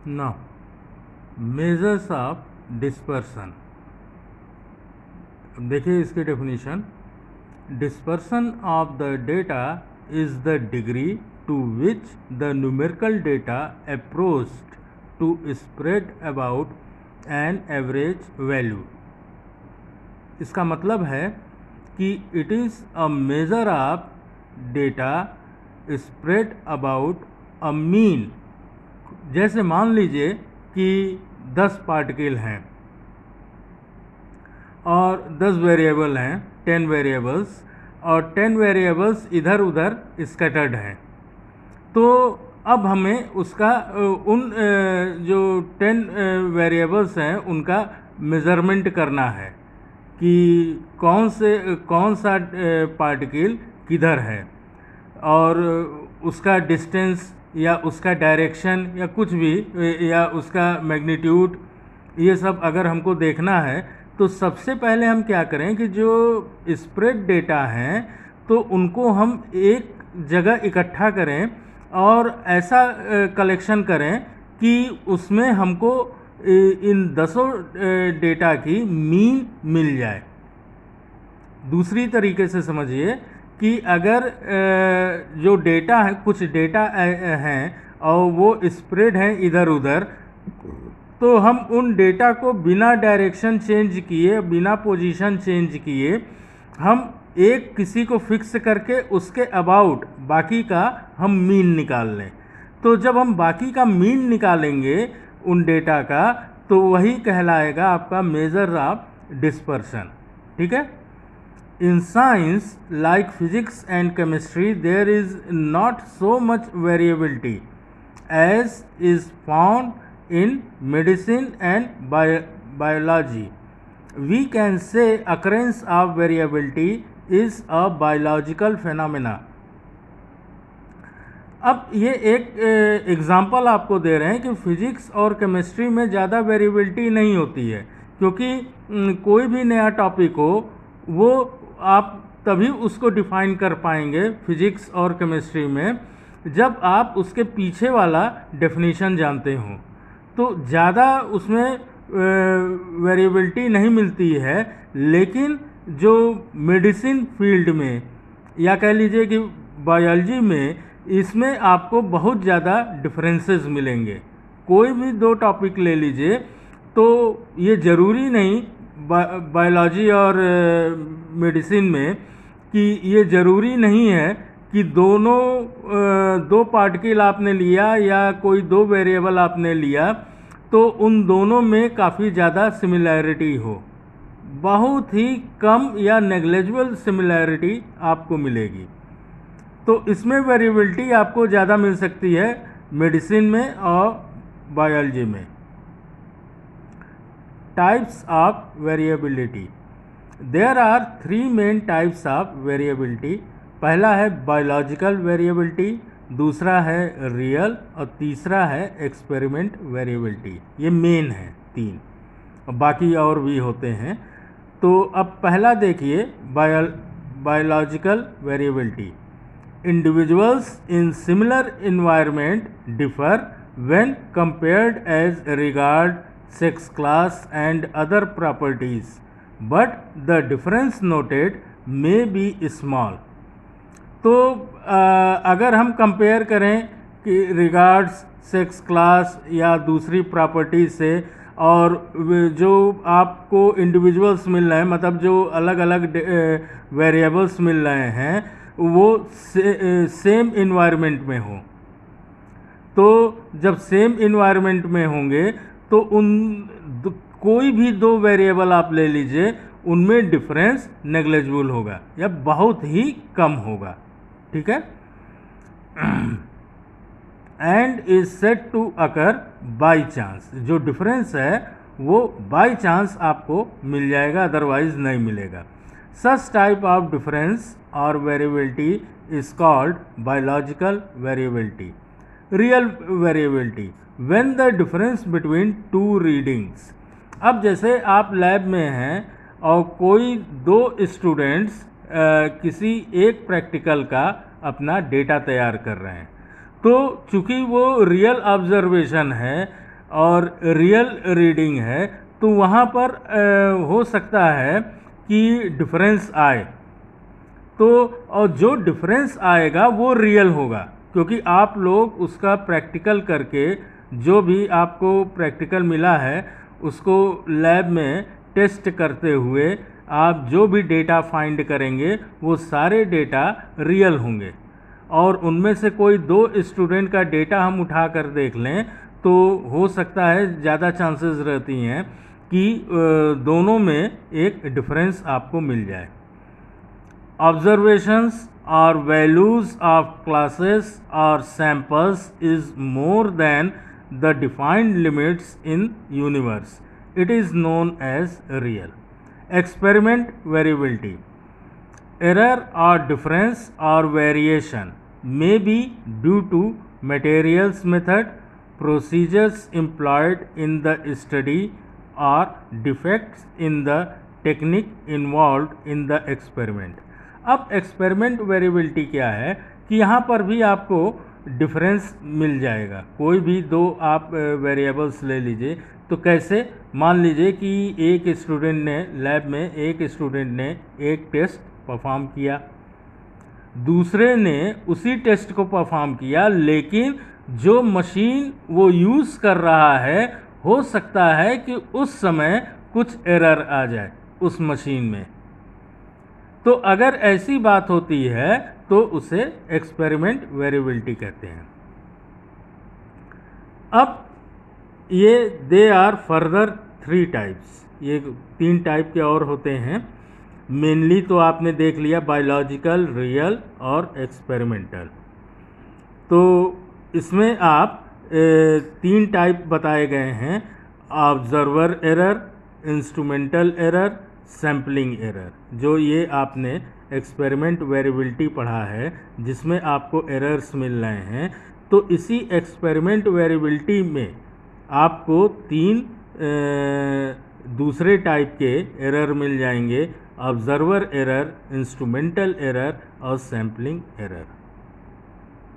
Now, measures of dispersion. देखिए इसकी definition, dispersion of the data is the degree to which the numerical data approached to spread about an average value. इसका मतलब है कि it is a measure of data spread about a mean. जैसे मान लीजिए कि 10 पार्टिकल हैं और 10 वेरिएबल हैं, 10 वेरिएबल्स, और 10 वेरिएबल्स इधर उधर स्कैटर्ड हैं। तो अब हमें उसका उन जो 10 वेरिएबल्स हैं उनका मेज़रमेंट करना है कि कौन सा पार्टिकल किधर है, और उसका डिस्टेंस या उसका डायरेक्शन या कुछ भी, या उसका मैग्नीट्यूड, ये सब अगर हमको देखना है तो सबसे पहले हम क्या करें कि जो स्प्रेड डेटा हैं तो उनको हम एक जगह इकट्ठा करें और ऐसा कलेक्शन करें कि उसमें हमको इन 10 डेटा की मीन मिल जाए। दूसरी तरीके से समझिए कि अगर जो डेटा है, कुछ डेटा हैं और वो स्प्रेड हैं इधर उधर, तो हम उन डेटा को बिना डायरेक्शन चेंज किए, बिना पोजीशन चेंज किए, हम एक किसी को फिक्स करके उसके अबाउट बाकी का हम मीन निकाल लें। तो जब हम बाकी का मीन निकालेंगे उन डेटा का, तो वही कहलाएगा आपका मेजर ऑफ डिस्पर्शन। ठीक है। In science like physics and chemistry, there is not so much variability as is found in medicine and biology. We can say occurrence of variability is a biological phenomena. अब ये एक example आपको दे रहे हैं कि physics और chemistry में ज़्यादा वेरिएबिलिटी नहीं होती है, क्योंकि कोई भी नया टॉपिक हो वो आप तभी उसको डिफ़ाइन कर पाएंगे फिज़िक्स और केमिस्ट्री में जब आप उसके पीछे वाला डेफिनेशन जानते हो। तो ज़्यादा उसमें वेरिएबिलिटी नहीं मिलती है, लेकिन जो मेडिसिन फील्ड में या कह लीजिए कि बायोलॉजी में, इसमें आपको बहुत ज़्यादा डिफरेंसेस मिलेंगे। कोई भी दो टॉपिक ले लीजिए तो ये ज़रूरी नहीं बायोलॉजी और मेडिसिन में कि ये ज़रूरी नहीं है कि दोनों दो पार्टिकल आपने लिया या कोई दो वेरिएबल आपने लिया तो उन दोनों में काफ़ी ज़्यादा सिमिलैरिटी हो। बहुत ही कम या नेग्लिजिबल सिमिलैरिटी आपको मिलेगी। तो इसमें वेरिएबिलिटी आपको ज़्यादा मिल सकती है मेडिसिन में और बायोलॉजी में। Types of variability. There are 3 main types of variability. पहला है बायोलॉजिकल वेरिएबिलिटी, दूसरा है रियल और तीसरा है एक्सपेरिमेंट वेरिएबिलिटी। ये मेन है 3, और बाकी और भी होते हैं। तो अब पहला देखिए biological variability. Individuals in similar environment differ when compared as regard sex, class and other properties, but the difference noted may be small. तो अगर हम कंपेयर करें कि रिगार्ड्स सेक्स, क्लास या दूसरी प्रॉपर्टी से, और जो आपको इंडिविजुअल्स मिल रहे हैं, मतलब जो अलग अलग वेरिएबल्स मिल रहे हैं, वो सेम इन्वायरमेंट में हो, तो जब सेम इन्वायरमेंट में होंगे तो कोई भी दो वेरिएबल आप ले लीजिए, उनमें डिफरेंस नेग्लिजिबल होगा या बहुत ही कम होगा। ठीक है। And is said to occur by chance. जो डिफरेंस है वो बाय चांस आपको मिल जाएगा, अदरवाइज नहीं मिलेगा। सच टाइप ऑफ डिफरेंस और variability is called biological variability. Real variability when the difference between 2 readings. अब जैसे आप लैब में हैं और कोई दो स्टूडेंट्स किसी एक प्रैक्टिकल का अपना डेटा तैयार कर रहे हैं, तो चूँकि वो रियल ऑब्जर्वेशन है और रियल रीडिंग है, तो वहाँ पर हो सकता है कि डिफरेंस आए। तो और जो डिफरेंस आएगा वो रियल होगा, क्योंकि आप लोग उसका प्रैक्टिकल करके, जो भी आपको प्रैक्टिकल मिला है उसको लैब में टेस्ट करते हुए आप जो भी डेटा फाइंड करेंगे वो सारे डेटा रियल होंगे। और उनमें से कोई 2 स्टूडेंट का डेटा हम उठा कर देख लें तो हो सकता है, ज़्यादा चांसेस रहती हैं कि दोनों में एक डिफरेंस आपको मिल जाए। Observations or values of classes or samples is more than the defined limits in universe. It is known as real. Experiment variability. Error or difference or variation may be due to materials method, procedures employed in the study, or defects in the technique involved in the experiment. अब experiment variability क्या है कि यहाँ पर भी आपको difference मिल जाएगा। कोई भी 2 आप वेरिएबल्स ले लीजिए, तो कैसे, मान लीजिए कि एक स्टूडेंट ने लैब में, एक स्टूडेंट ने एक टेस्ट परफॉर्म किया, दूसरे ने उसी टेस्ट को परफॉर्म किया, लेकिन जो मशीन वो यूज़ कर रहा है हो सकता है कि उस समय कुछ एरर आ जाए उस मशीन में। तो अगर ऐसी बात होती है तो उसे एक्सपेरिमेंट वेरिएबिलिटी कहते हैं। अब ये दे आर फर्दर 3 टाइप्स, ये 3 टाइप के और होते हैं। मेनली तो आपने देख लिया बायोलॉजिकल, रियल और एक्सपेरिमेंटल। तो इसमें आप 3 टाइप बताए गए हैं: observer error, instrumental error, sampling error. जो ये आपने एक्सपेरिमेंट वेरिएबिलिटी पढ़ा है जिसमें आपको एरर्स मिल रहे हैं, तो इसी एक्सपेरिमेंट वेरिएबिलिटी में आपको 3 दूसरे टाइप के एरर मिल जाएंगे: ऑब्जर्वर एरर, इंस्ट्रूमेंटल एरर और सैम्पलिंग एरर।